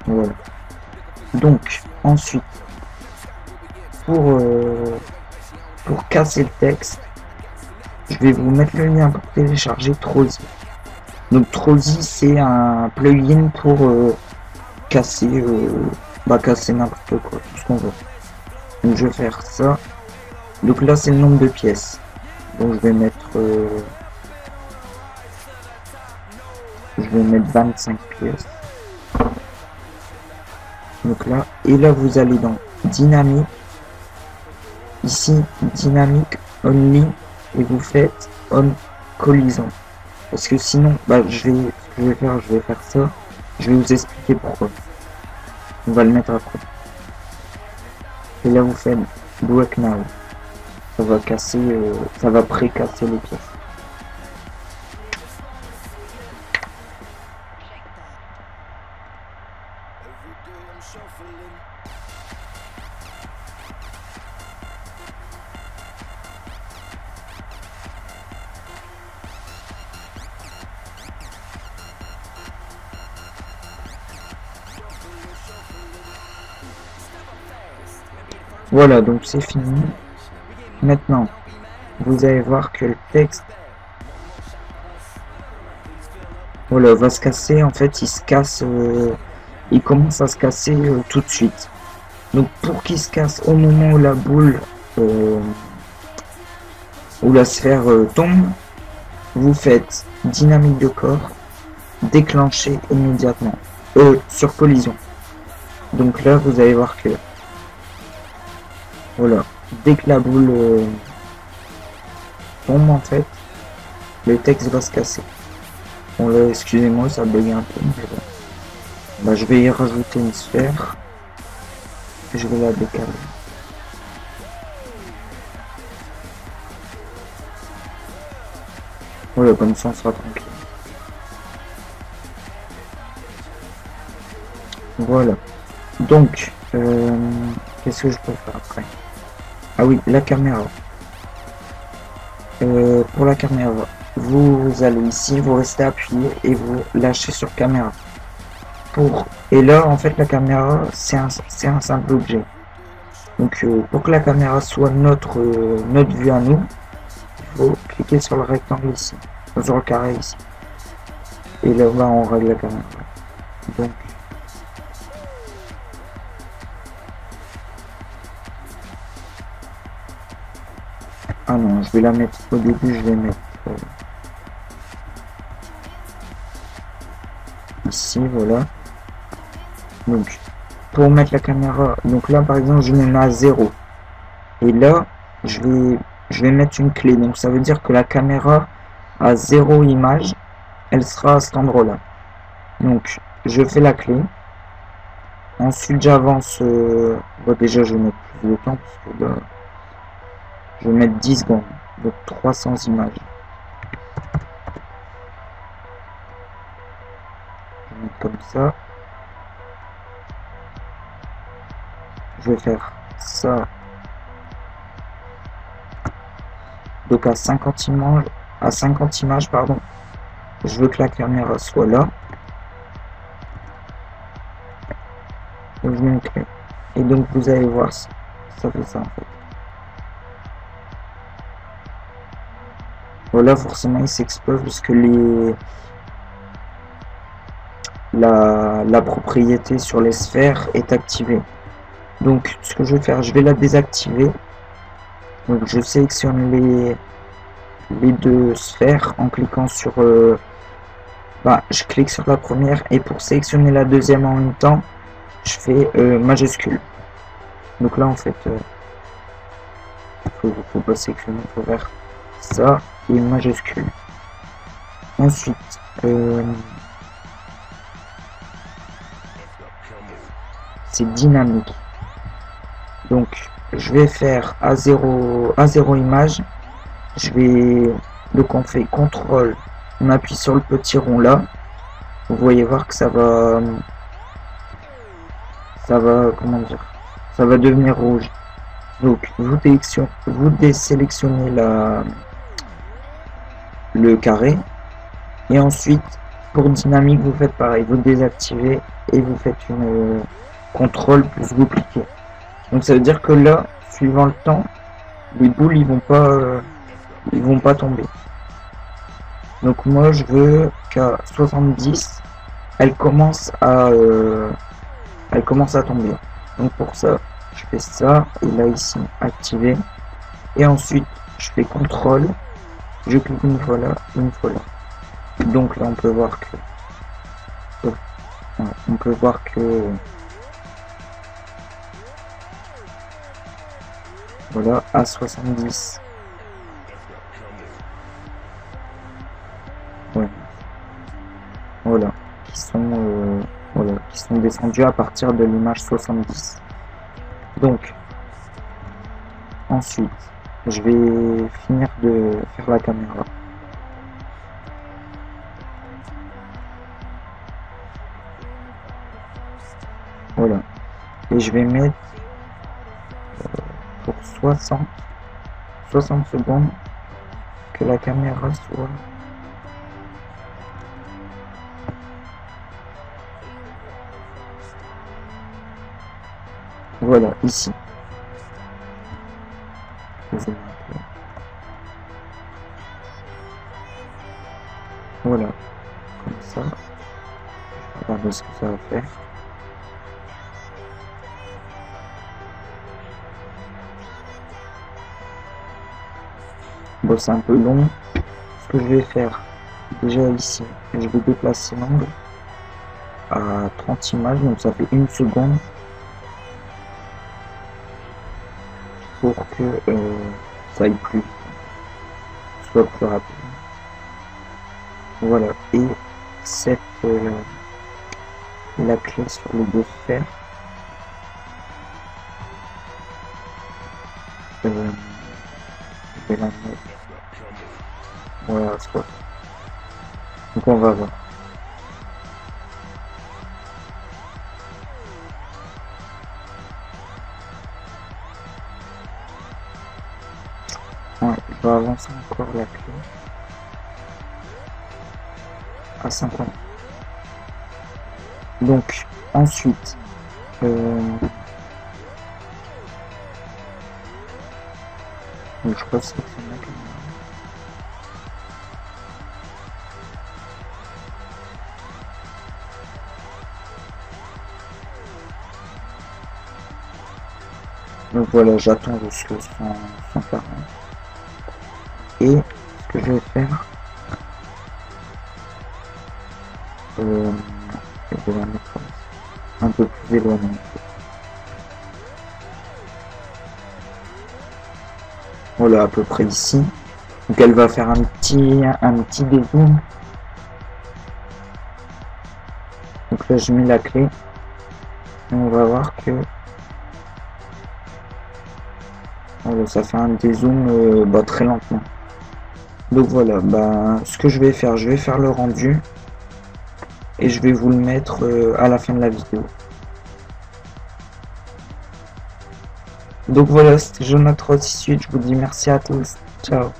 Voilà. Donc, ensuite, pour casser le texte, je vais vous mettre le lien pour télécharger Trollzy. Donc Trollzy, c'est un plugin pour casser, casser n'importe quoi, tout ce qu'on veut. Donc je vais faire ça. Donc là, c'est le nombre de pièces. Donc je vais mettre 25 pièces. Donc là, et là vous allez dans dynamique. Ici, dynamique only, et vous faites on collision. Parce que sinon, je vais faire ça. Je vais vous expliquer pourquoi. On va le mettre après. Et là vous faites break now. Ça va casser, ça va pré-casser les pièces. Voilà, donc c'est fini. Maintenant, vous allez voir que le texte, voilà, va se casser. En fait, il se casse, il commence à se casser tout de suite. Donc, pour qu'il se casse au moment où la boule, où la sphère tombe, vous faites dynamique de corps, déclencher immédiatement, sur collision. Donc là, vous allez voir que, voilà, dès que la boule tombe, en fait, le texte va se casser. Bon là, excusez-moi, ça bug un peu, mais bon. Je vais y rajouter une sphère, et je vais la décaler. Voilà, comme ça on sera tranquille. Voilà. Donc, qu'est-ce que je peux faire après? Ah oui, la caméra. Pour la caméra, vous allez ici, vous restez appuyé et vous lâchez sur caméra. Et là, en fait, la caméra, c'est un simple objet. Donc, pour que la caméra soit notre vue à nous, il faut cliquer sur le rectangle ici, sur le carré ici. Et là, on règle la caméra. Donc, ah non, je vais la mettre au début, je vais mettre ici, voilà. Donc, pour mettre la caméra, donc là par exemple, je me mets à 0. Et là, je vais mettre une clé. Donc, ça veut dire que la caméra à 0 image, elle sera à cet endroit-là. Donc, je fais la clé. Ensuite, j'avance. Déjà, je vais mettre plus de temps parce que là, je vais mettre 10 secondes. Donc, 300 images. Je vais mettre comme ça. Je vais faire ça. Donc, à 50 images, pardon. Je veux que la caméra soit là. Donc, je mets une clé. Et donc, vous allez voir, ça fait ça en fait. Voilà, forcément, il s'explose parce que la propriété sur les sphères est activée. Donc, ce que je vais faire, je vais la désactiver. Donc, je sélectionne les deux sphères en cliquant sur... je clique sur la première et pour sélectionner la deuxième en même temps, je fais majuscule. Donc là, en fait, faut pas sélectionner, faut faire ça et majuscule. Ensuite, c'est dynamique. Donc, je vais faire à 0 image. Donc on fait CTRL, on appuie sur le petit rond là. Vous voyez voir que ça va, comment dire, ça va devenir rouge. Donc vous désélectionnez le carré et ensuite Pour dynamique, vous faites pareil, vous désactivez et vous faites une contrôle plus vous cliquez. Donc ça veut dire que là, suivant le temps, les boules ils vont pas tomber. Donc moi je veux qu'à 70, elle commence à tomber. Donc pour ça, je fais ça et là ici activer et ensuite je fais contrôle, je clique une fois là, une fois là. Donc là on peut voir que voilà à 70. Ouais. Voilà, qui sont descendus à partir de l'image 70. Donc ensuite, je vais finir de faire la caméra. Voilà. Et je vais mettre pour 60 secondes que la caméra soit... Voilà, ici. Voilà, comme ça. Regardez ce que ça va faire. Bon, c'est un peu long. Ce que je vais faire, déjà ici, je vais déplacer l'angle à 30 images, donc ça fait 1 seconde pour que ça aille plus, soit plus rapide. Voilà, et cette la clé sur le dos fer. Je vais la mettre. Voilà, soit. Donc on va voir. Ouais, je vais avancer encore la clé à 50. Donc ensuite donc, je crois que c'est ma caméra. Donc voilà, j'attends jusqu'à 140. Et ce que je vais faire, je vais la mettre un peu plus éloignée. Voilà, à peu près ici. Donc elle va faire un petit dézoom. Donc là je mets la clé. Et on va voir que voilà, ça fait un dézoom très lentement. Donc voilà, ce que je vais faire le rendu. Et je vais vous le mettre à la fin de la vidéo. Donc voilà, c'était Jonathan 68, je vous dis merci à tous. Ciao.